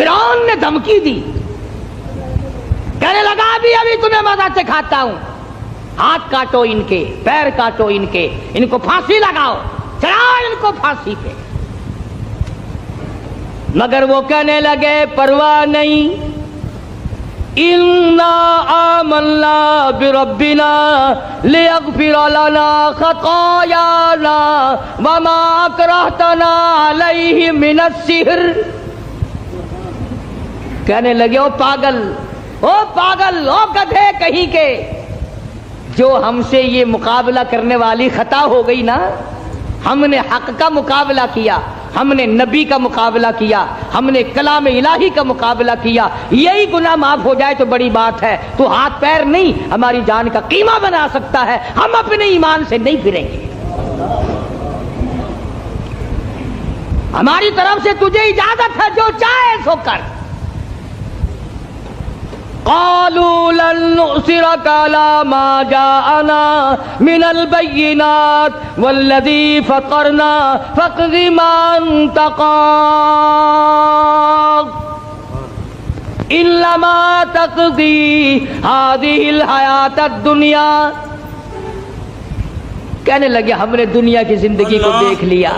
فرعون نے دھمکی دی، کہنے لگا ابھی تمہیں مزہ سکھاتا ہوں، ہاتھ کاٹو ان کے، پیر کاٹو ان کے، ان کو پھانسی لگاؤ، چڑھاؤ ان کو پھانسی پہ۔ مگر وہ کہنے لگے پرواہ نہیں، اِنَّا آمَنَّا بِرَبِّنَا لِيَغْفِرَ لَنَا خَطَايَانَا وَمَا أَكْرَهْتَنَا عَلَيْهِ مِنَ السِّحْرِ۔ کہنے لگے او پاگل، او گدھے کہیں کے، جو ہم سے یہ مقابلہ کرنے والی خطا ہو گئی نا، ہم نے حق کا مقابلہ کیا، ہم نے نبی کا مقابلہ کیا، ہم نے کلام الہی کا مقابلہ کیا، یہی گناہ معاف ہو جائے تو بڑی بات ہے، تو ہاتھ پیر نہیں ہماری جان کا قیمہ بنا سکتا ہے، ہم اپنے ایمان سے نہیں پھریں گے، ہماری طرف سے تجھے اجازت ہے، جو چاہے سو کر۔ قالوا لن نؤثرك على ما جاءنا من البينات والذي فطرنا فاقض ما انت قاض انما تقضي هذه الحياة الدنيا۔ کہنے لگے ہم نے دنیا کی زندگی کو دیکھ لیا،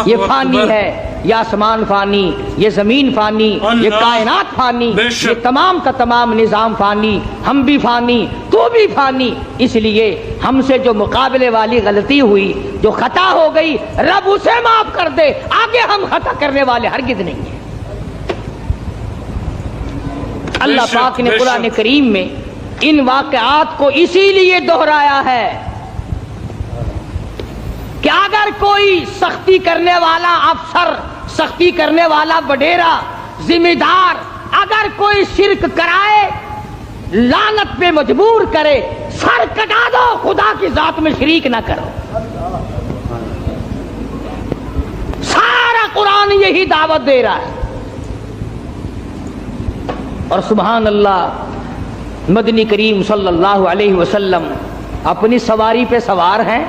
یہ فانی ہے، یہ آسمان فانی، یہ زمین فانی، یہ کائنات فانی، یہ تمام کا تمام نظام فانی، ہم بھی فانی، تو بھی فانی، اس لیے ہم سے جو مقابلے والی غلطی ہوئی، جو خطا ہو گئی، رب اسے معاف کر دے، آگے ہم خطا کرنے والے ہرگز نہیں ہیں۔ اللہ پاک نے قرآن کریم میں ان واقعات کو اسی لیے دہرایا ہے کہ اگر کوئی سختی کرنے والا افسر، سختی کرنے والا وڈیرا، ذمہ دار اگر کوئی شرک کرائے، لعنت پہ مجبور کرے، سر کٹا دو، خدا کی ذات میں شریک نہ کرو۔ سارا قرآن یہی دعوت دے رہا ہے۔ اور سبحان اللہ، مدنی کریم صلی اللہ علیہ وسلم اپنی سواری پہ سوار ہیں،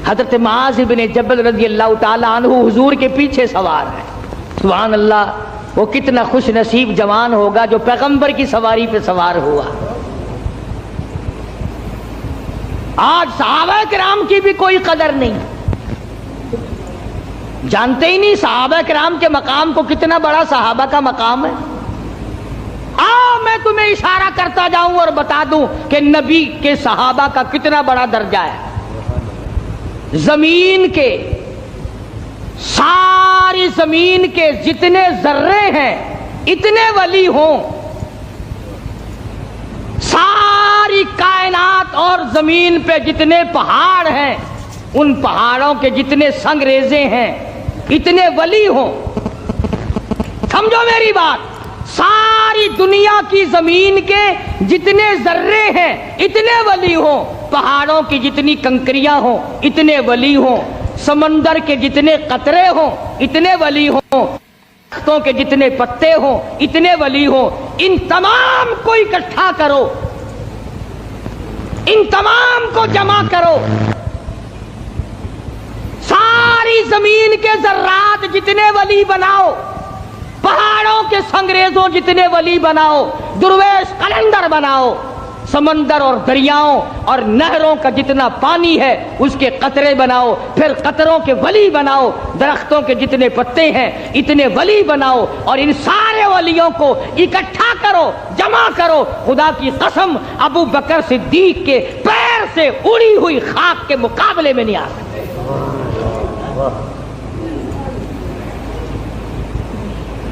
حضرت معاذ بن جبل رضی اللہ تعالی عنہ حضور کے پیچھے سوار ہے۔ سبحان اللہ، وہ کتنا خوش نصیب جوان ہوگا جو پیغمبر کی سواری پہ سوار ہوا۔ آج صحابہ کرام کی بھی کوئی قدر نہیں، جانتے ہی نہیں صحابہ کرام کے مقام کو، کتنا بڑا صحابہ کا مقام ہے۔ میں تمہیں اشارہ کرتا جاؤں اور بتا دوں کہ نبی کے صحابہ کا کتنا بڑا درجہ ہے۔ زمین کے، ساری زمین کے جتنے ذرے ہیں، اتنے ولی ہوں، ساری کائنات اور زمین پہ جتنے پہاڑ ہیں، ان پہاڑوں کے جتنے سنگریزے ہیں، اتنے ولی ہوں۔ سمجھو میری بات، ساری دنیا کی زمین کے جتنے ذرے ہیں اتنے ولی ہوں، پہاڑوں کی جتنی کنکریاں ہوں اتنے ولی ہوں، سمندر کے جتنے قطرے ہوں اتنے ولی ہوں، درختوں کے جتنے پتے ہوں اتنے ولی ہوں، ان تمام کو اکٹھا کرو، ان تمام کو جمع کرو، ساری زمین کے ذرات جتنے ولی بناؤ، پہاڑوں کے سنگریزوں جتنے ولی بناؤ، درویش قلندر بناؤ، سمندر اور دریاؤں اور نہروں کا جتنا پانی ہے اس کے قطرے بناؤ، پھر قطروں کے ولی بناؤ، درختوں کے جتنے پتے ہیں اتنے ولی بناؤ، اور ان سارے ولیوں کو اکٹھا کرو، جمع کرو۔ خدا کی قسم، ابو بکر صدیق کے پیر سے اڑی ہوئی خاک کے مقابلے میں نہیں آ سکتے۔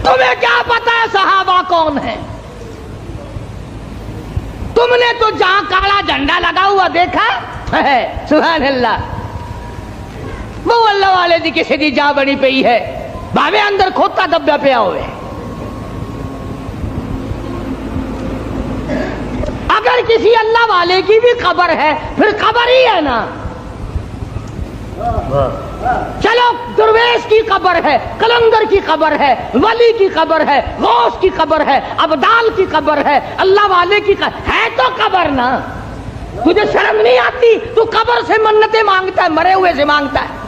تمہیں کیا پتا ہے صحابہ کون ہیں؟ تم نے تو جہاں کالا جھنڈا لگا ہوا دیکھا ہے، سبحان اللہ، وہ اللہ والے دی کسی دی جا بنی پئی ہے، بھاوے اندر کھوتا دبا پیا ہوئے۔ اگر کسی اللہ والے کی بھی قبر ہے پھر قبر ہی ہے نا۔ چلو درویش کی قبر ہے، قلندر کی قبر ہے، ولی کی قبر ہے، غوث کی قبر ہے، ابدال کی قبر ہے، اللہ والے کی قبر ہے، تو قبر نا۔ تجھے شرم نہیں آتی؟ تو قبر سے منتیں مانگتا ہے، مرے ہوئے سے مانگتا ہے۔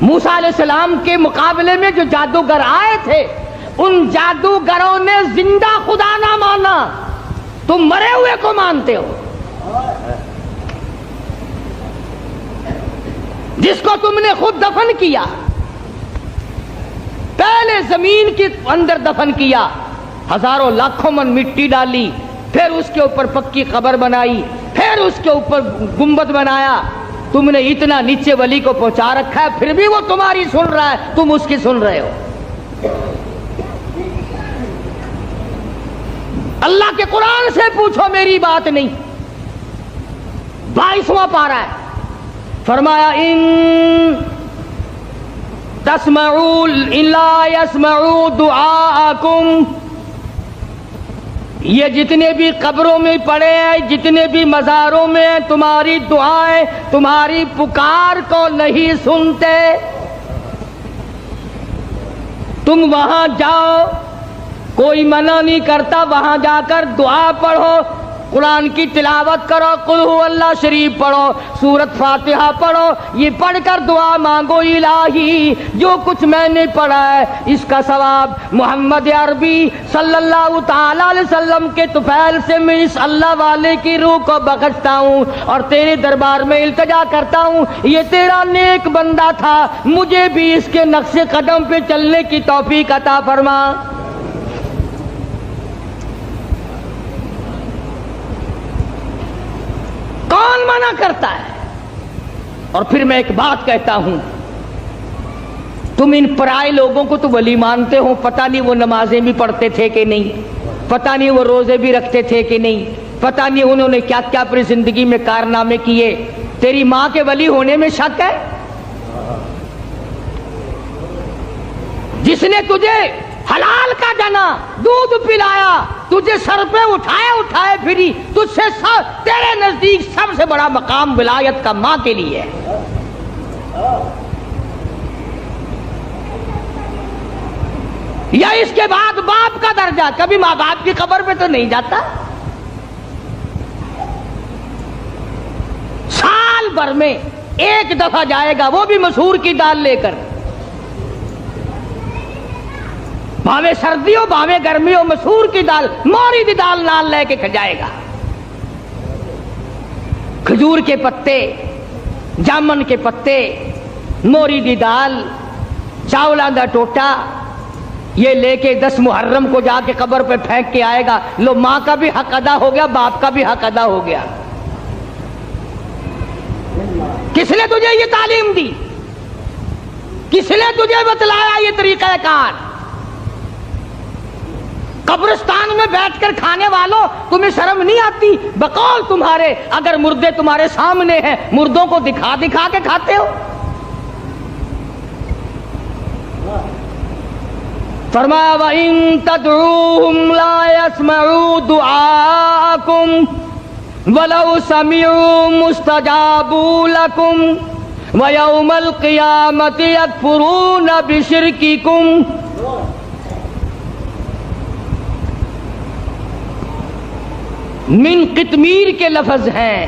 موسیٰ علیہ السلام کے مقابلے میں جو جادوگر آئے تھے ان جادوگروں نے زندہ خدا نہ مانا، تم مرے ہوئے کو مانتے ہو، جس کو تم نے خود دفن کیا، پہلے زمین کے اندر دفن کیا، ہزاروں لاکھوں من مٹی ڈالی، پھر اس کے اوپر پکی قبر بنائی، پھر اس کے اوپر گنبد بنایا، تم نے اتنا نیچے ولی کو پہنچا رکھا ہے، پھر بھی وہ تمہاری سن رہا ہے، تم اس کی سن رہے ہو۔ اللہ کے قرآن سے پوچھو، میری بات نہیں۔ 22واں پارہ ہے، فرمایا ان تسمعوا ان لا يسمعوا دعاءکم، یہ جتنے بھی قبروں میں پڑے ہیں، جتنے بھی مزاروں میں ہیں، تمہاری دعائیں، تمہاری پکار کو نہیں سنتے۔ تم وہاں جاؤ، کوئی منع نہیں کرتا، وہاں جا کر دعا پڑھو، قرآن کی تلاوت کرو، قل هو اللہ شریف پڑھو، سورت فاتحہ پڑھو، یہ پڑھ کر دعا مانگو، الہی جو کچھ میں نے پڑھا ہے اس کا ثواب محمد عربی صلی اللہ تعالی علیہ وسلم کے طفیل سے میں اس اللہ والے کی روح کو بخشتا ہوں اور تیرے دربار میں التجا کرتا ہوں، یہ تیرا نیک بندہ تھا، مجھے بھی اس کے نقش قدم پہ چلنے کی توفیق عطا فرما۔ کون منع کرتا ہے؟ اور پھر میں ایک بات کہتا ہوں، تم ان پرائے لوگوں کو تو ولی مانتے ہو، پتہ نہیں وہ نمازیں بھی پڑھتے تھے کہ نہیں، پتہ نہیں وہ روزے بھی رکھتے تھے کہ نہیں، پتہ نہیں انہوں نے کیا کیا اپنی زندگی میں کارنامے کیے، تیری ماں کے ولی ہونے میں شک ہے؟ جس نے تجھے حلال کا جنا دودھ پلایا، تجھے سر پہ اٹھائے پھری، تجھ سے تیرے نزدیک سب سے بڑا مقام ولایت کا ماں کے لیے ہے۔ یا اس کے بعد باپ کا درجہ، کبھی ماں باپ کی قبر پہ تو نہیں جاتا، سال بھر میں ایک دفعہ جائے گا، وہ بھی مسور کی دال لے کر، بھاوے سردی ہو بھاوے گرمی ہو، مسور کی دال، موری دی دال نال لے کے کھجائے گا، کھجور کے پتے، جامن کے پتے، موری دی دال، چاولاں دا ٹوٹا، یہ لے کے 10 محرم کو جا کے قبر پہ پھینک کے آئے گا، لو ماں کا بھی حق ادا ہو گیا، باپ کا بھی حق ادا ہو گیا۔ کس نے تجھے یہ تعلیم دی؟ کس نے تجھے بتلایا یہ طریقہ کار؟ قبرستان میں بیٹھ کر کھانے والوں، تمہیں شرم نہیں آتی؟ بقول تمہارے، اگر مردے تمہارے سامنے ہیں، مردوں کو دکھا دکھا کے کھاتے ہو۔ فرمایا وَإِن تَدْعُوهُمْ لَا يَسْمَعُوا دُعَاءَكُمْ وَلَوْ سَمِعُوا مُسْتَجَابُوا لَكُمْ وَيَوْمَ الْقِيَامَةِ يَكْفُرُونَ بِشِرْكِكُمْ۔ من قطمیر کے لفظ ہیں۔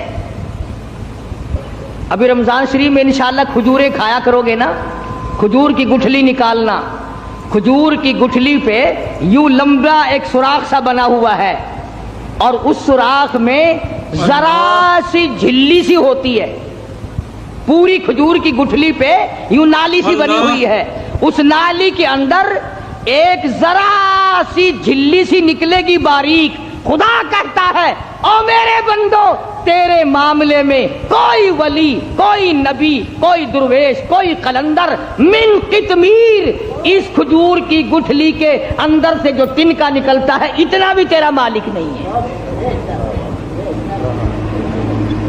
ابھی رمضان شریف میں انشاءاللہ کھجوریں کھایا کرو گے نا، کھجور کی گٹھلی نکالنا، کھجور کی گٹھلی پہ یوں لمبا ایک سوراخ سا بنا ہوا ہے اور اس سوراخ میں ذرا سی جھلی سی ہوتی ہے، پوری کھجور کی گٹھلی پہ یوں نالی سی بنی ہوئی ہے، اس نالی کے اندر ایک ذرا سی جھلی سی نکلے گی باریک۔ خدا کہتا ہے او میرے بندو، تیرے معاملے میں کوئی ولی، کوئی نبی، کوئی درویش، کوئی قلندر من قطمیر، اس کھجور کی گٹھلی کے اندر سے جو تنکا نکلتا ہے اتنا بھی تیرا مالک نہیں ہے۔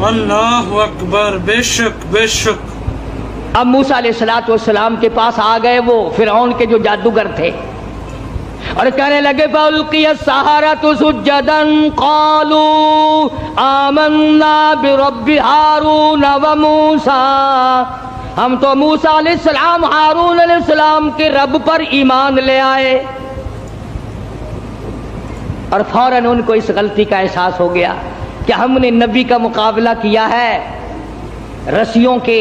اللہ اکبر، بے شک بے شک۔ اب موسیٰ علیہ السلام کے پاس آ گئے وہ فرعون کے جو جادوگر تھے اور کہنے لگے فَأُلْقِيَ السَّحَرَةُ سُجَّدًا قَالُوا آمَنَّا بِرَبِّ هَارُونَ وَمُوسَىٰ، ہم تو موسیٰ علیہ السلام، ہارون علیہ السلام کے رب پر ایمان لے آئے۔ اور فوراً ان کو اس غلطی کا احساس ہو گیا کہ ہم نے نبی کا مقابلہ کیا ہے رسیوں کے،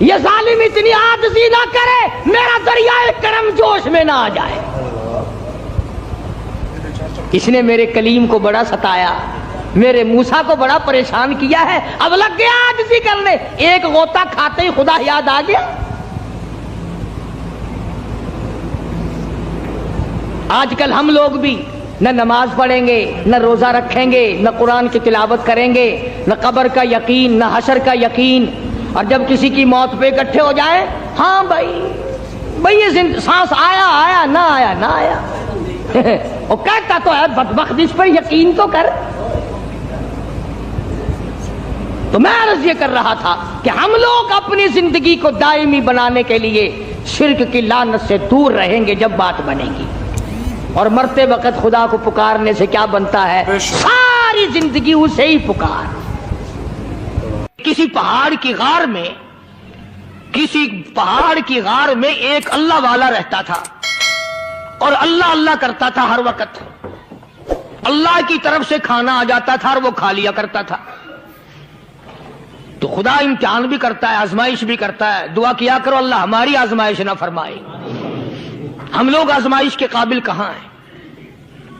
یہ ظالم اتنی عاجزی نہ کرے میرا دریائے کرم جوش میں نہ آ جائے. اس نے میرے کلیم کو بڑا ستایا, میرے موسیٰ کو بڑا پریشان کیا ہے, اب لگ گیا عاجزی کرنے. ایک غوطہ کھاتے ہی خدا یاد آ گیا. آج کل ہم لوگ بھی نہ نماز پڑھیں گے, نہ روزہ رکھیں گے, نہ قرآن کی تلاوت کریں گے, نہ قبر کا یقین, نہ حشر کا یقین. اور جب کسی کی موت پہ اکٹھے ہو جائیں, ہاں بھائی یہ سانس آیا آیا نہ آیا نہ آیا. وہ کہتا تو ہے بدبخت اس پر یقین تو کر. تو میں عرض یہ کر رہا تھا کہ ہم لوگ اپنی زندگی کو دائمی بنانے کے لیے شرک کی لعنت سے دور رہیں گے جب بات بنے گی. اور مرتے وقت خدا کو پکارنے سے کیا بنتا ہے؟ ساری زندگی اسے ہی پکار. کسی پہاڑ کی غار میں ایک اللہ والا رہتا تھا اور اللہ اللہ کرتا تھا ہر وقت. اللہ کی طرف سے کھانا آ جاتا تھا اور وہ کھا لیا کرتا تھا. تو خدا امتحان بھی کرتا ہے, آزمائش بھی کرتا ہے. دعا کیا کرو اللہ ہماری آزمائش نہ فرمائے. ہم لوگ آزمائش کے قابل کہاں ہیں؟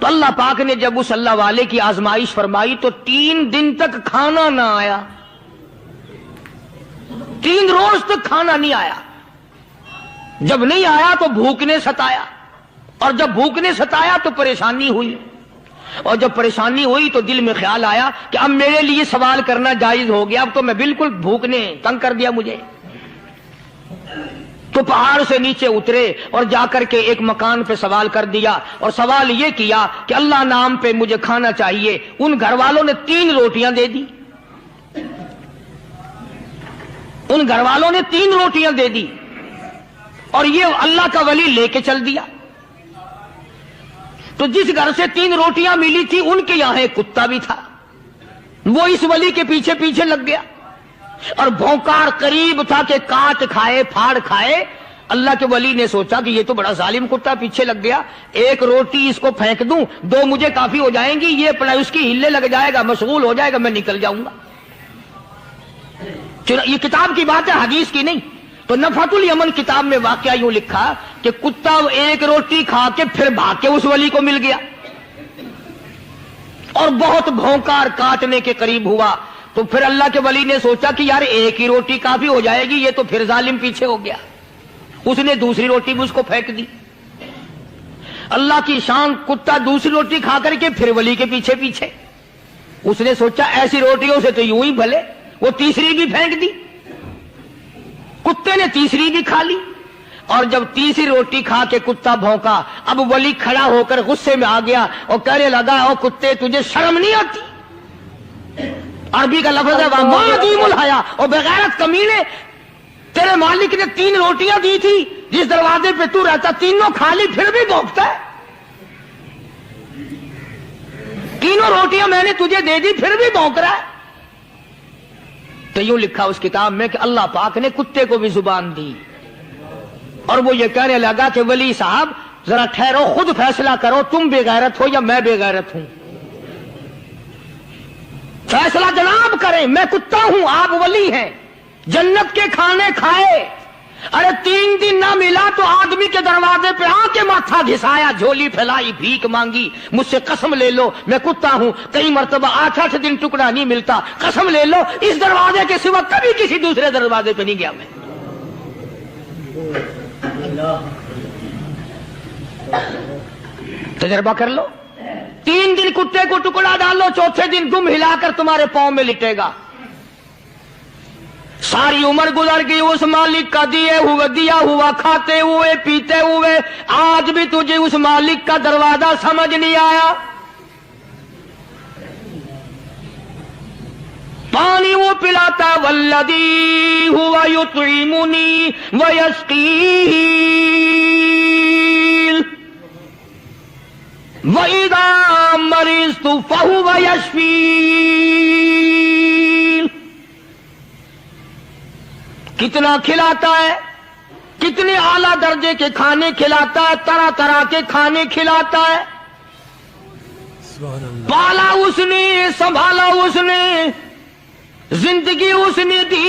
تو اللہ پاک نے جب اس اللہ والے کی آزمائش فرمائی تو 3 دن تک کھانا نہ آیا. 3 روز تک کھانا نہیں آیا. جب نہیں آیا تو بھوک نے ستایا, اور جب بھوک نے ستایا تو پریشانی ہوئی, اور جب پریشانی ہوئی تو دل میں خیال آیا کہ اب میرے لیے سوال کرنا جائز ہو گیا, اب تو میں بالکل بھوک نے تنگ کر دیا مجھے. تو پہاڑ سے نیچے اترے اور جا کر کے ایک مکان پہ سوال کر دیا, اور سوال یہ کیا کہ اللہ نام پہ مجھے کھانا چاہیے. ان گھر والوں نے 3 روٹیاں دے دی. ان گھر والوں نے 3 روٹیاں دے دی, اور یہ اللہ کا ولی لے کے چل دیا. تو جس گھر سے 3 روٹیاں ملی تھی ان کے یہاں ایک کتا بھی تھا, وہ اس ولی کے پیچھے پیچھے لگ گیا اور بھونکار قریب تھا کہ کاٹ کھائے پھاڑ کھائے. اللہ کے ولی نے سوچا کہ یہ تو بڑا ظالم کتا پیچھے لگ گیا, 1 روٹی اس کو پھینک دوں, 2 مجھے کافی ہو جائیں گی, یہ اپنا اس کی ہلے لگ جائے گا, مشغول ہو جائے گا, میں نکل جاؤں گا. یہ کتاب کی بات ہے, حدیث کی نہیں. تو نفحۃ الیمن کتاب میں واقعہ یوں لکھا کہ کتا 1 روٹی کھا کے پھر بھاگ کے اس ولی کو مل گیا اور بہت بھونکار کاٹنے کے قریب ہوا. تو پھر اللہ کے ولی نے سوچا کہ یار 1 ہی روٹی کافی ہو جائے گی, یہ تو پھر ظالم پیچھے ہو گیا. اس نے دوسری روٹی بھی اس کو پھینک دی. اللہ کی شان, کتا دوسری روٹی کھا کر کے پھر ولی کے پیچھے پیچھے. اس نے سوچا ایسی روٹیوں سے تو یوں ہی بھلے, وہ تیسری بھی پھینک دی. کتے نے تیسری بھی کھا لی, اور جب تیسری روٹی کھا کے کتا بھونکا, اب ولی کھڑا ہو کر غصے میں آ گیا اور کہنے لگا, او کتے تجھے شرم نہیں آتی؟ عربی کا لفظ ہے وَمَعَدِيمُ الْحَيَا, اور بغیرت کمینے, تیرے مالک نے 3 روٹیاں دی تھی, جس دروازے پہ تو رہتا تینوں کھا لی, پھر بھی بھونکتا ہے. 3 روٹیاں میں نے تجھے دے دی, پھر بھی بھونک رہا ہے. تو یوں لکھا اس کتاب میں کہ اللہ پاک نے کتے کو بھی زبان دی, اور وہ یہ کہنے لگا کہ ولی صاحب ذرا ٹھہرو, خود فیصلہ کرو, تم بے غیرت ہو یا میں بے غیرت ہوں. فیصلہ جناب کریں, میں کتا ہوں, آپ ولی ہیں. جنت کے کھانے کھائے, ارے 3 دن نہ ملا تو آدمی کے دروازے پہ آ کے ماتھا گھسایا, جھولی پھیلائی, بھیک مانگی, مجھ سے قسم لے لو میں کتا ہوں. کئی مرتبہ 8 دن ٹکڑا نہیں ملتا, قسم لے لو اس دروازے کے سوا کبھی کسی دوسرے دروازے پہ نہیں گیا میں. تجربہ کر لو. 3 دن کتے کو ٹکڑا ڈالو, 4تھے دن دم ہلا کر تمہارے پاؤں میں لٹے گا. ساری عمر گزر گئی اس مالک کا دیا ہوا کھاتے ہوئے پیتے ہوئے, آج بھی تجھے اس مالک کا دروازہ سمجھ نہیں آیا. پانی وہ پلاتا, والذی ہوا یطعمنی ویسقین, وَإِذَا مَرِضْتُ فَهُوَ يَشْفِينِ. کتنا کھلاتا ہے, کتنے اعلیٰ درجے کے کھانے کھلاتا ہے, طرح طرح کے کھانے کھلاتا ہے. پالا اس نے, سنبھالا اس نے, زندگی اس نے دی,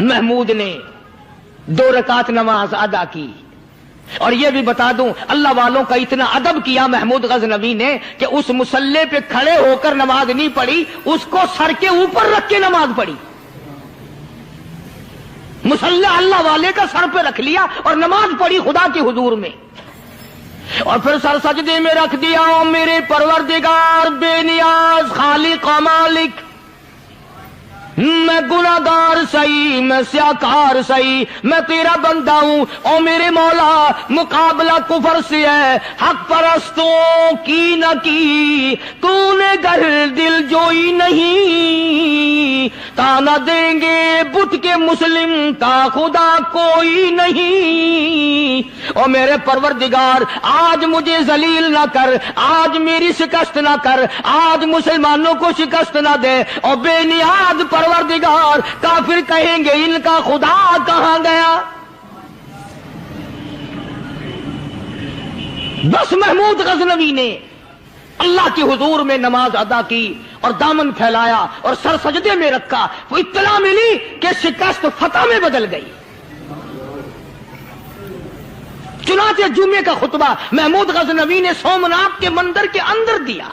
محمود نے 2 رکعت نماز ادا کی. اور یہ بھی بتا دوں اللہ والوں کا اتنا ادب کیا محمود غزنوی نے کہ اس مصلے پہ کھڑے ہو کر نماز نہیں پڑھی, اس کو سر کے اوپر رکھ کے نماز پڑھی. مصلی اللہ والے کا سر پہ رکھ لیا اور نماز پڑھی خدا کے حضور میں, اور پھر سر سجدے میں رکھ دیا. او میرے پروردگار بے نیاز خالق و مالک, میں گناہگار سہی, میں سیاکار سہی, میں تیرا بندہ ہوں. او میرے مولا مقابلہ کفر سے ہے, حق پرستوں کی نہ کی تو نے گر دل جوئی نہیں, تانا دیں گے بت کے مسلم کا خدا کوئی نہیں. او میرے پروردگار آج مجھے ذلیل نہ کر, آج میری شکست نہ کر, آج مسلمانوں کو شکست نہ دے. اور بے نیاز پروردگار کافر کہیں گے ان کا خدا کہاں گیا. بس محمود غزنوی نے اللہ کے حضور میں نماز ادا کی اور دامن پھیلایا اور سر سجدے میں رکھا. وہ اطلاع ملی کہ شکست فتح میں بدل گئی. چنانچہ جمعے کا خطبہ محمود غزنوی نے سومناتھ کے مندر کے اندر دیا.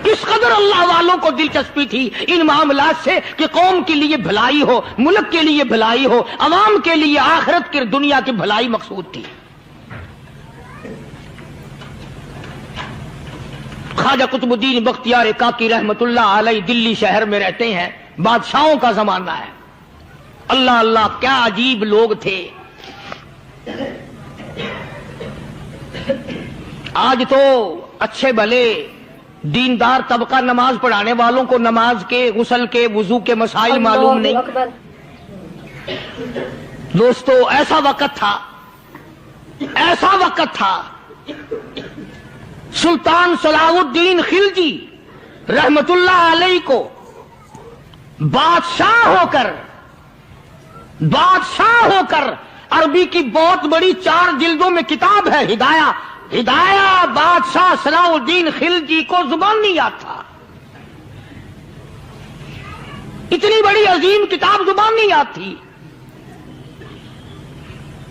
اس قدر اللہ والوں کو دلچسپی تھی ان معاملات سے کہ قوم کے لیے بھلائی ہو, ملک کے لیے بھلائی ہو, عوام کے لیے آخرت کی دنیا کی بھلائی مقصود تھی. خواجہ قطب الدین بختیار کاکی رحمت اللہ علیہ دلی شہر میں رہتے ہیں. بادشاہوں کا زمانہ ہے. اللہ اللہ کیا عجیب لوگ تھے. آج تو اچھے بھلے دیندار طبقہ نماز پڑھانے والوں کو نماز کے, غسل کے, وضو کے مسائل معلوم نہیں. دوستو ایسا وقت تھا, ایسا وقت تھا سلطان صلاح الدین خلجی رحمت اللہ علیہ کو بادشاہ ہو کر عربی کی بہت بڑی 4 جلدوں میں کتاب ہے ہدایہ بادشاہ صلاح الدین خلجی کو زبان نہیں یاد تھا. اتنی بڑی عظیم کتاب زبان نہیں یاد تھی.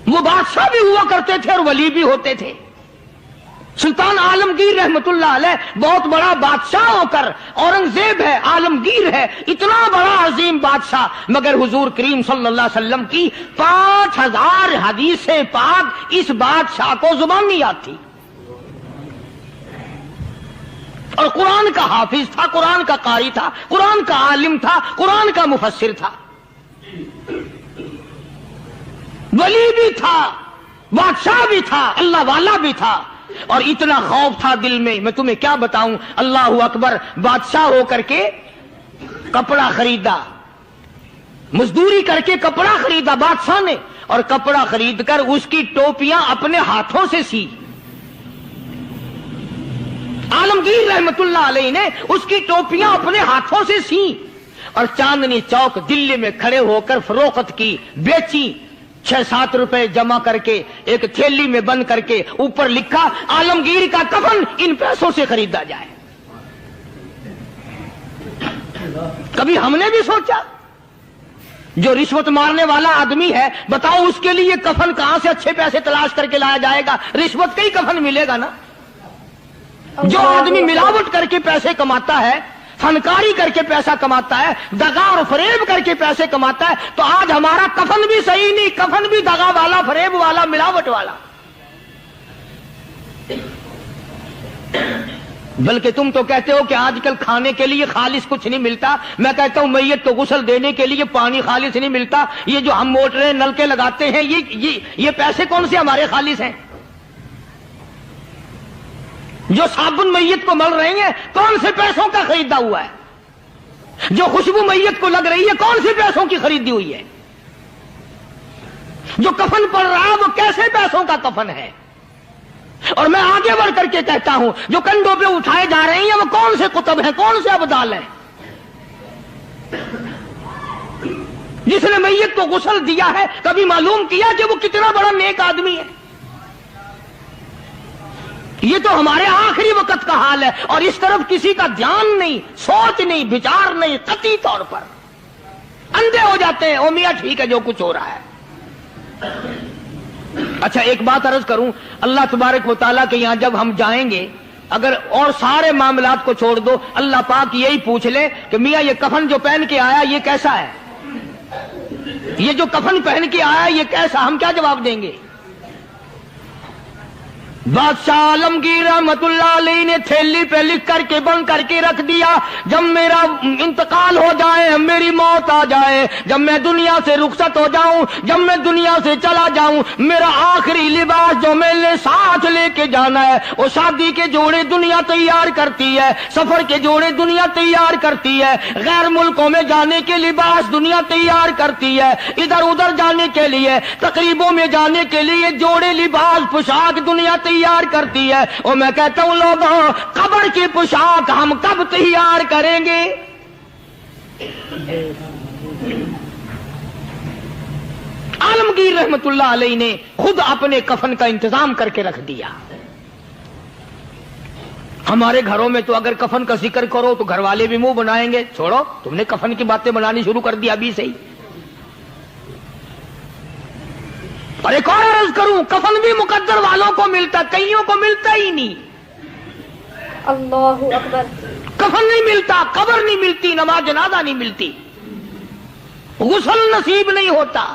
وہ بادشاہ بھی ہوا کرتے تھے اور ولی بھی ہوتے تھے. سلطان عالمگیر رحمت اللہ علیہ بہت بڑا بادشاہ ہو کر, اورنگزیب ہے, عالمگیر ہے, اتنا بڑا عظیم بادشاہ, مگر حضور کریم صلی اللہ علیہ وسلم کی 5000 حدیث پاک اس بادشاہ کو زبان نہیں یاد تھی. اور قرآن کا حافظ تھا, قرآن کا قاری تھا, قرآن کا عالم تھا, قرآن کا مفسر تھا, ولی بھی تھا, بادشاہ بھی تھا, اللہ والا بھی تھا. اور اتنا خوف تھا دل میں تمہیں کیا بتاؤں. اللہ اکبر. بادشاہ ہو کر کے کپڑا خریدا, مزدوری کر کے کپڑا خریدا بادشاہ نے, اور کپڑا خرید کر اس کی ٹوپیاں اپنے ہاتھوں سے سی. عالمگیر رحمت اللہ علیہ نے اس کی ٹوپیاں اپنے ہاتھوں سے سی اور چاندنی چوک دلی میں کھڑے ہو کر فروخت کی, بیچی. 6-7 روپے جمع کر کے ایک تھیلی میں بند کر کے اوپر لکھا عالمگیر کا کفن ان پیسوں سے خریدا جائے. کبھی ہم نے بھی سوچا جو رشوت مارنے والا آدمی ہے, بتاؤ اس کے لیے کفن کہاں سے اچھے پیسے تلاش کر کے لایا جائے گا؟ رشوت کا ہی کفن ملے گا نا. جو آدمی ملاوٹ کر کے پیسے کماتا ہے, فنکاری کر کے پیسہ کماتا ہے, دغا اور فریب کر کے پیسے کماتا ہے, تو آج ہمارا کفن بھی صحیح نہیں, کفن بھی دغا والا, فریب والا, ملاوٹ والا. بلکہ تم تو کہتے ہو کہ آج کل کھانے کے لیے خالص کچھ نہیں ملتا. میں کہتا ہوں میت کو غسل دینے کے لیے پانی خالص نہیں ملتا. یہ جو ہم موٹریں نلکے لگاتے ہیں یہ پیسے کون سے ہمارے خالص ہیں؟ جو صابن میت کو مل رہی ہیں کون سے پیسوں کا خریدا ہوا ہے؟ جو خوشبو میت کو لگ رہی ہے کون سے پیسوں کی خریدی ہوئی ہے؟ جو کفن پڑ رہا ہے وہ کیسے پیسوں کا کفن ہے؟ اور میں آگے بڑھ کر کے کہتا ہوں جو کندھوں پہ اٹھائے جا رہے ہیں وہ کون سے کتب ہیں, کون سے ابدال ہیں؟ جس نے میت کو غسل دیا ہے کبھی معلوم کیا کہ وہ کتنا بڑا نیک آدمی ہے؟ یہ تو ہمارے آخری وقت کا حال ہے، اور اس طرف کسی کا دھیان نہیں، سوچ نہیں، بچار نہیں، قطعی طور پر اندھے ہو جاتے ہیں۔ او میاں ٹھیک ہے جو کچھ ہو رہا ہے۔ اچھا ایک بات عرض کروں، اللہ تبارک و تعالیٰ کے یہاں جب ہم جائیں گے، اگر اور سارے معاملات کو چھوڑ دو، اللہ پاک یہی پوچھ لے کہ میاں یہ کفن جو پہن کے آیا یہ کیسا ہے، یہ جو کفن پہن کے آیا یہ کیسا، ہم کیا جواب دیں گے؟ بادشاہ عالمگیر رحمت اللہ علیہ نے تھیلی پہ لکھ کر کے بند کر کے رکھ دیا، جب میرا انتقال ہو جائے، میری موت آ جائے، جب میں دنیا سے رخصت ہو جاؤں، جب میں دنیا سے چلا جاؤں، میرا آخری لباس جو میں نے ساتھ لے کے جانا ہے، وہ شادی کے جوڑے دنیا تیار کرتی ہے، سفر کے جوڑے دنیا تیار کرتی ہے، غیر ملکوں میں جانے کے لباس دنیا تیار کرتی ہے، ادھر ادھر جانے کے لیے، تقریبوں میں جانے کے لیے جوڑے لباس پوشاک دنیا تیار کرتی ہے۔ اور میں کہتا ہوں لوگوں، قبر کی پوشاک ہم کب تیار کریں گے؟ عالمگیر رحمت اللہ علیہ نے خود اپنے کفن کا انتظام کر کے رکھ دیا۔ ہمارے گھروں میں تو اگر کفن کا ذکر کرو تو گھر والے بھی منہ بنائیں گے، چھوڑو تم نے کفن کی باتیں بنانی شروع کر دی ابھی سے ہی۔ اور ایک اور عرض کروں، کفن بھی مقدر والوں کو ملتا، کئیوں کو ملتا ہی نہیں۔ اللہ اکبر۔ کفن نہیں ملتا، قبر نہیں ملتی، نماز جنازہ نہیں ملتی، غسل نصیب نہیں ہوتا،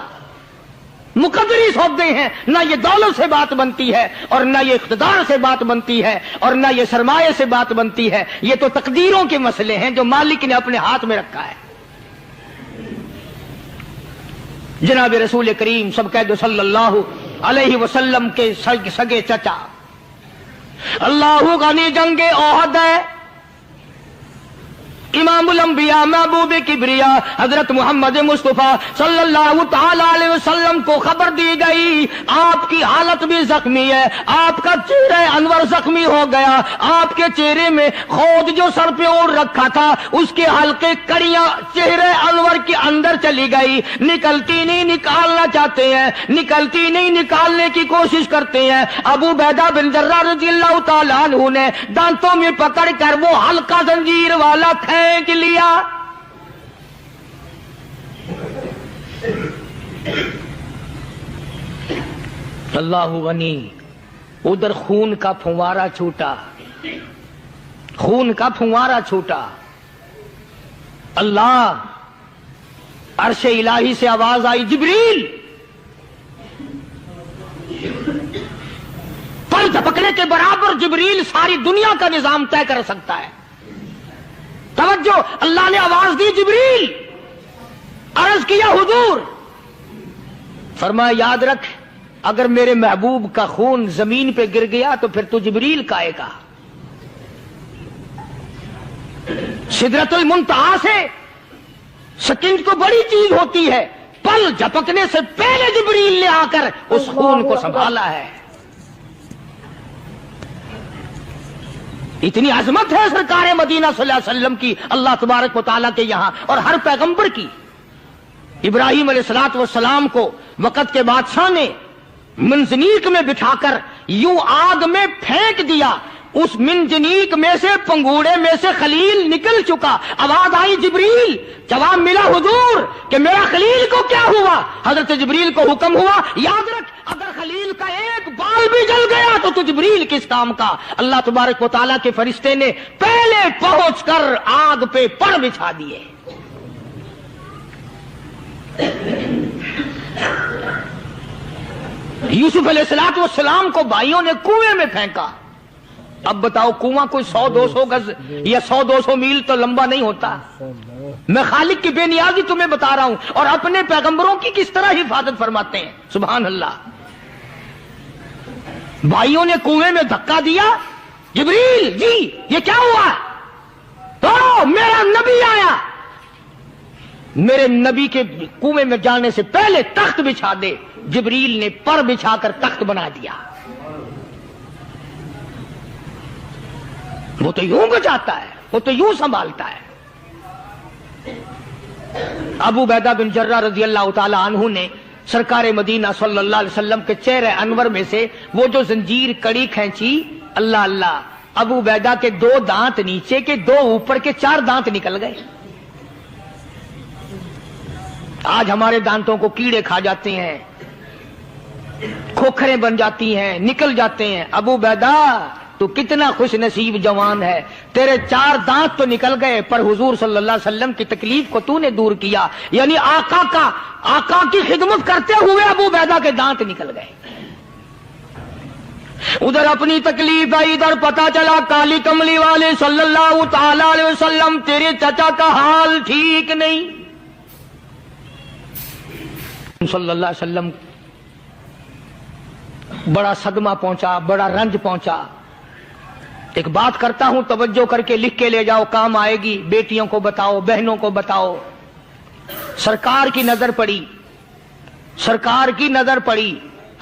مقدری سودے ہیں، نہ یہ دولت سے بات بنتی ہے، اور نہ یہ اقتدار سے بات بنتی ہے، اور نہ یہ سرمایہ سے بات بنتی ہے، یہ تو تقدیروں کے مسئلے ہیں جو مالک نے اپنے ہاتھ میں رکھا ہے۔ جناب رسول کریم سب کہہ دو صلی اللہ علیہ وسلم کے سگے چچا، اللہ غنی جنگ احد ہے، امام الانبیاء محبوب کبریا حضرت محمد مصطفیٰ صلی اللہ تعالی علیہ وسلم کو خبر دی گئی، آپ کی حالت بھی زخمی ہے، آپ کا چہرہ انور زخمی ہو گیا، آپ کے چہرے میں خود جو سر پہ اوڑھ رکھا تھا اس کے حلقے کڑیاں چہرے انور کے اندر چلی گئی، نکلتی نہیں، نکالنا چاہتے ہیں، نکلتی نہیں، نکالنے کی کوشش کرتے ہیں۔ ابو عبیدہ بن جراح رضی اللہ تعالیٰ عنہ نے دانتوں میں پکڑ کر وہ حلقہ زنجیر والا پھینک لیا۔ اللہ غنی، ادھر خون کا پھوارا چھوٹا، خون کا پھوارا چھوٹا، اللہ عرش الہی سے آواز آئی، جبریل پر جھپکنے کے برابر جبریل ساری دنیا کا نظام طے کر سکتا ہے۔ توجہ، اللہ نے آواز دی جبریل، عرض کیا حضور، فرمایا یاد رکھ اگر میرے محبوب کا خون زمین پہ گر گیا تو پھر تو جبریل کا آئے گا۔ سدرۃ المنتہا سے سیکنڈ کو بڑی چیز ہوتی ہے، پل جھپکنے سے پہلے جبریل نے آ کر اس خون کو سنبھالا ہے۔ اتنی عظمت ہے سرکار مدینہ صلی اللہ علیہ وسلم کی اللہ تبارک و تعالیٰ کے یہاں اور ہر پیغمبر کی۔ ابراہیم علیہ الصلوۃ والسلام کو وقت کے بادشاہ نے منجنیق میں بٹھا کر یوں آگ میں پھینک دیا، اس منجنیق میں سے پنگوڑے میں سے خلیل نکل چکا، آواز آئی جبریل، جواب ملا حضور کہ میرا خلیل کو کیا ہوا؟ حضرت جبریل کو حکم ہوا یاد رکھ اگر خلیل کا ایک بال بھی جل گیا تو جبریل کس کام کا؟ اللہ تبارک و تعالیٰ کے فرشتے نے پہلے پہنچ کر آگ پہ پڑ بچھا دیے۔ یوسف علیہ الصلوۃ والسلام کو بھائیوں نے کنویں میں پھینکا۔ اب بتاؤ کنواں کوئی 100-200 گز یا 100-200 میل تو لمبا نہیں ہوتا۔ میں خالق کی بے نیازی تمہیں بتا رہا ہوں اور اپنے پیغمبروں کی کس طرح حفاظت فرماتے ہیں، سبحان اللہ۔ بھائیوں نے کنویں میں دھکا دیا، جبریل جی یہ کیا ہوا؟ تو میرا نبی آیا، میرے نبی کے کنویں میں جانے سے پہلے تخت بچھا دے۔ جبریل نے پر بچھا کر تخت بنا دیا۔ وہ تو یوں بچاتا ہے، وہ تو یوں سنبھالتا ہے۔ ابو عبیدہ بن جراح رضی اللہ تعالی عنہ نے سرکار مدینہ صلی اللہ علیہ وسلم کے چہرے انور میں سے وہ جو زنجیر کڑی کھینچی اللہ اللہ، ابو عبیدہ کے 2 دانت نیچے کے، 2 اوپر کے، 4 دانت نکل گئے۔ آج ہمارے دانتوں کو کیڑے کھا جاتے ہیں، کھوکھریں بن جاتی ہیں، نکل جاتے ہیں۔ ابو عبیدہ تو کتنا خوش نصیب جوان ہے، تیرے 4 دانت تو نکل گئے، پر حضور صلی اللہ علیہ وسلم کی تکلیف کو تو نے دور کیا، یعنی آقا کی خدمت کرتے ہوئے ابو عبیدہ کے دانت نکل گئے۔ ادھر اپنی تکلیف آئی، ادھر پتا چلا کالی کملی والے صلی اللہ تعالی علیہ وسلم تیرے چچا کا حال ٹھیک نہیں۔ صلی اللہ علیہ وسلم بڑا صدمہ پہنچا، بڑا رنج پہنچا۔ ایک بات کرتا ہوں، توجہ کر کے لکھ کے لے جاؤ، کام آئے گی، بیٹیوں کو بتاؤ، بہنوں کو بتاؤ۔ سرکار کی نظر پڑی، سرکار کی نظر پڑی،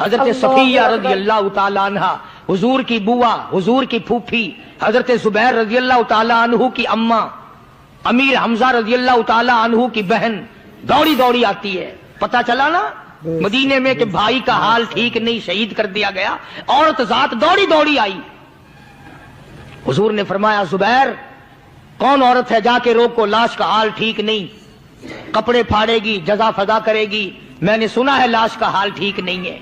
حضرت صفیہ رضی اللہ تعالی عنہ، حضور کی بوا، حضور کی پھوپھی، حضرت زبیر رضی اللہ تعالی عنہ کی اماں، امیر حمزہ رضی اللہ تعالی عنہ کی بہن دوڑی دوڑی آتی ہے۔ پتا چلا نا مدینے میں کہ بھائی کا حال ٹھیک نہیں، شہید کر دیا گیا، عورت ذات دوڑی دوڑی آئی۔ حضور نے فرمایا زبیر کون عورت ہے، جا کے روکو، لاش کا حال ٹھیک نہیں، کپڑے پھاڑے گی، جزا فضا کرے گی، میں نے سنا ہے لاش کا حال ٹھیک نہیں ہے۔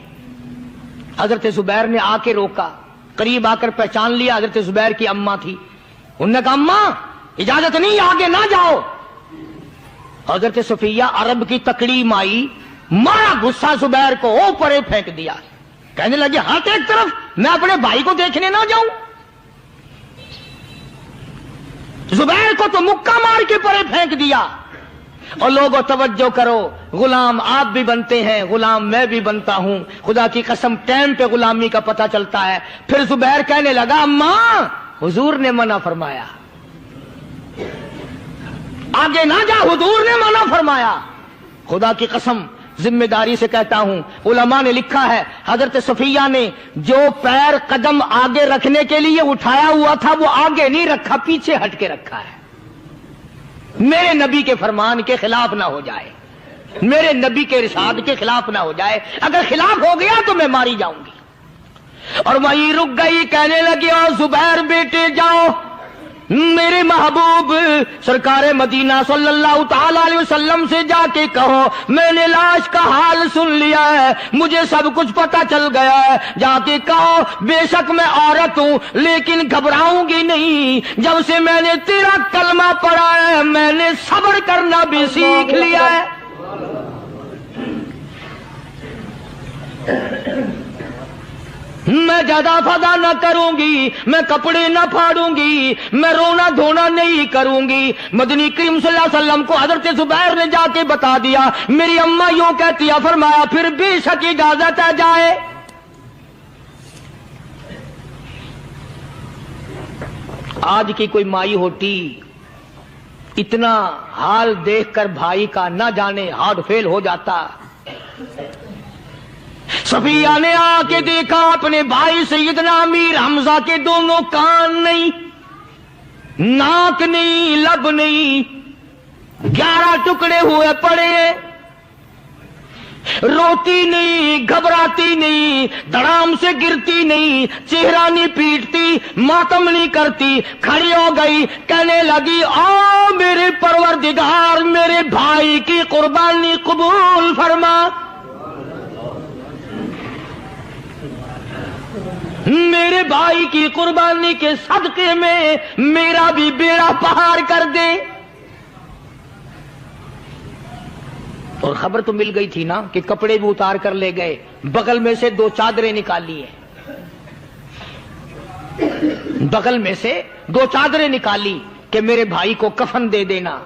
حضرت زبیر نے آ کے روکا، قریب آ کر پہچان لیا، حضرت زبیر کی اماں تھی۔ انہوں نے کہا اماں اجازت نہیں، آگے نہ جاؤ۔ حضرت صفیہ عرب کی تکڑی مائی، مارا غصہ زبیر کو، او پرے پھینک دیا، کہنے لگے ہاتھ ایک طرف، میں اپنے بھائی کو دیکھنے نہ جاؤں۔ زبیر کو تو مکہ مار کے پرے پھینک دیا۔ اور لوگوں توجہ کرو، غلام آپ بھی بنتے ہیں، غلام میں بھی بنتا ہوں، خدا کی قسم ٹائم پہ غلامی کا پتہ چلتا ہے۔ پھر زبیر کہنے لگا اماں حضور نے منع فرمایا، آگے نہ جا، حضور نے منع فرمایا۔ خدا کی قسم ذمہ داری سے کہتا ہوں، علماء نے لکھا ہے حضرت صفیہ نے جو پیر قدم آگے رکھنے کے لیے اٹھایا ہوا تھا وہ آگے نہیں رکھا، پیچھے ہٹ کے رکھا ہے، میرے نبی کے فرمان کے خلاف نہ ہو جائے، میرے نبی کے ارشاد کے خلاف نہ ہو جائے، اگر خلاف ہو گیا تو میں ماری جاؤں گی۔ اور وہیں رک گئی، کہنے لگی او زبیر بیٹے جاؤ، میرے محبوب سرکار مدینہ صلی اللہ تعالی علیہ وسلم سے جا کے کہو میں نے لاش کا حال سن لیا ہے، مجھے سب کچھ پتا چل گیا ہے، جا کے کہو بے شک میں عورت ہوں لیکن گھبراؤں گی نہیں، جب سے میں نے تیرا کلمہ پڑھا ہے میں نے صبر کرنا بھی سیکھ لیا ہے۔ میں جدا فدا نہ کروں گی، میں کپڑے نہ پھاڑوں گی، میں رونا دھونا نہیں کروں گی۔ مدنی کریم صلی اللہ علیہ وسلم کو حضرت زبیر نے جا کے بتا دیا، میری اماں یوں کہتی ہے، فرمایا پھر بے شک اجازت ہے جائے۔ آج کی کوئی مائی ہوتی اتنا حال دیکھ کر بھائی کا نہ جانے ہارٹ فیل ہو جاتا۔ صفیہ نے آ کے دیکھا اپنے بھائی سیدنا امیر حمزہ کے دونوں کان نہیں، ناک نہیں، لب نہیں، 11 ٹکڑے ہوئے پڑے، روتی نہیں، گھبراتی نہیں، دھڑام سے گرتی نہیں، چہرہ نہیں پیٹتی، ماتم نہیں کرتی، کھڑی ہو گئی، کہنے لگی او میرے پروردگار میرے بھائی کی قربانی قبول فرما، میرے بھائی کی قربانی کے صدقے میں میرا بھی بیڑا پہاڑ کر دے۔ اور خبر تو مل گئی تھی نا کہ کپڑے بھی اتار کر لے گئے، بغل میں سے 2 چادریں نکالی ہیں، بغل میں سے 2 چادریں نکالی کہ میرے بھائی کو کفن دے دینا۔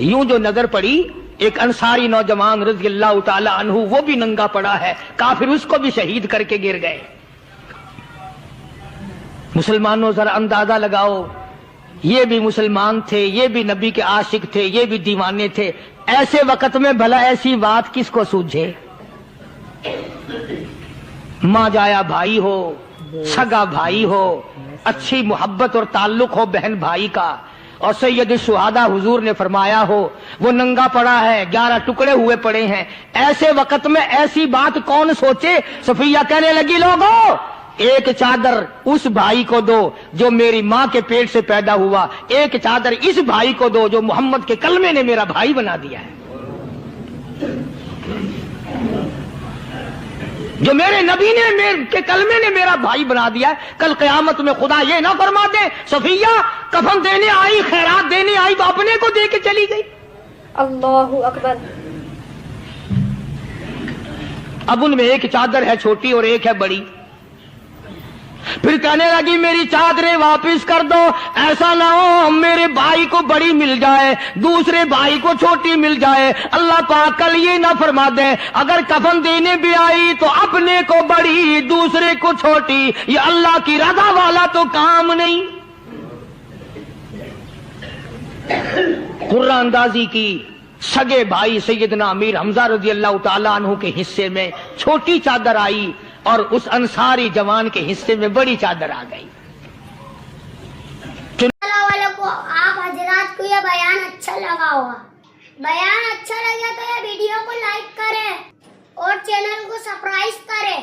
یوں جو نظر پڑی ایک انصاری نوجوان رضی اللہ تعالی عنہ، وہ بھی ننگا پڑا ہے، کافر اس کو بھی شہید کر کے گر گئے۔ مسلمانوں ذرا اندازہ لگاؤ، یہ بھی مسلمان تھے، یہ بھی نبی کے عاشق تھے، یہ بھی دیوانے تھے، ایسے وقت میں بھلا ایسی بات کس کو سوجھے؟ ماں جایا بھائی ہو، سگا بھائی ہو، اچھی محبت اور تعلق ہو بہن بھائی کا، اور سید الشہداء حضور نے فرمایا ہو وہ ننگا پڑا ہے، 11 ٹکڑے ہوئے پڑے ہیں، ایسے وقت میں ایسی بات کون سوچے؟ صفیہ کہنے لگی لوگوں ایک چادر اس بھائی کو دو جو میری ماں کے پیٹ سے پیدا ہوا، ایک چادر اس بھائی کو دو جو محمد کے کلمے نے میرا بھائی بنا دیا ہے، جو میرے نبی نے کے کلمے نے میرا بھائی بنا دیا ہے۔ کل قیامت میں خدا یہ نہ فرما دے صفیہ کفن دینے آئی، خیرات دینے آئی تو اپنے کو دے کے چلی گئی۔ اللہ اکبر۔ اب ان میں ایک چادر ہے چھوٹی اور ایک ہے بڑی، پھر کہنے لگی میری چادریں واپس کر دو، ایسا نہ ہو میرے بھائی کو بڑی مل جائے دوسرے بھائی کو چھوٹی مل جائے۔ اللہ پاک کل یہ نہ فرما دے اگر کفن دینے بھی آئی تو اپنے کو بڑی دوسرے کو چھوٹی، یہ اللہ کی رضا والا تو کام نہیں۔ قرہ اندازی کی، سگے بھائی سیدنا امیر حمزہ رضی اللہ تعالیٰ عنہ کے حصے میں چھوٹی چادر آئی اور اس انصاری جوان کے حصے میں بڑی چادر آ گئی۔ السلام علیکم، آپ حضرات کو یہ بیان اچھا لگا ہوگا، بیان اچھا لگا تو یہ ویڈیو کو لائک کریں اور چینل کو سبسکرائب کریں۔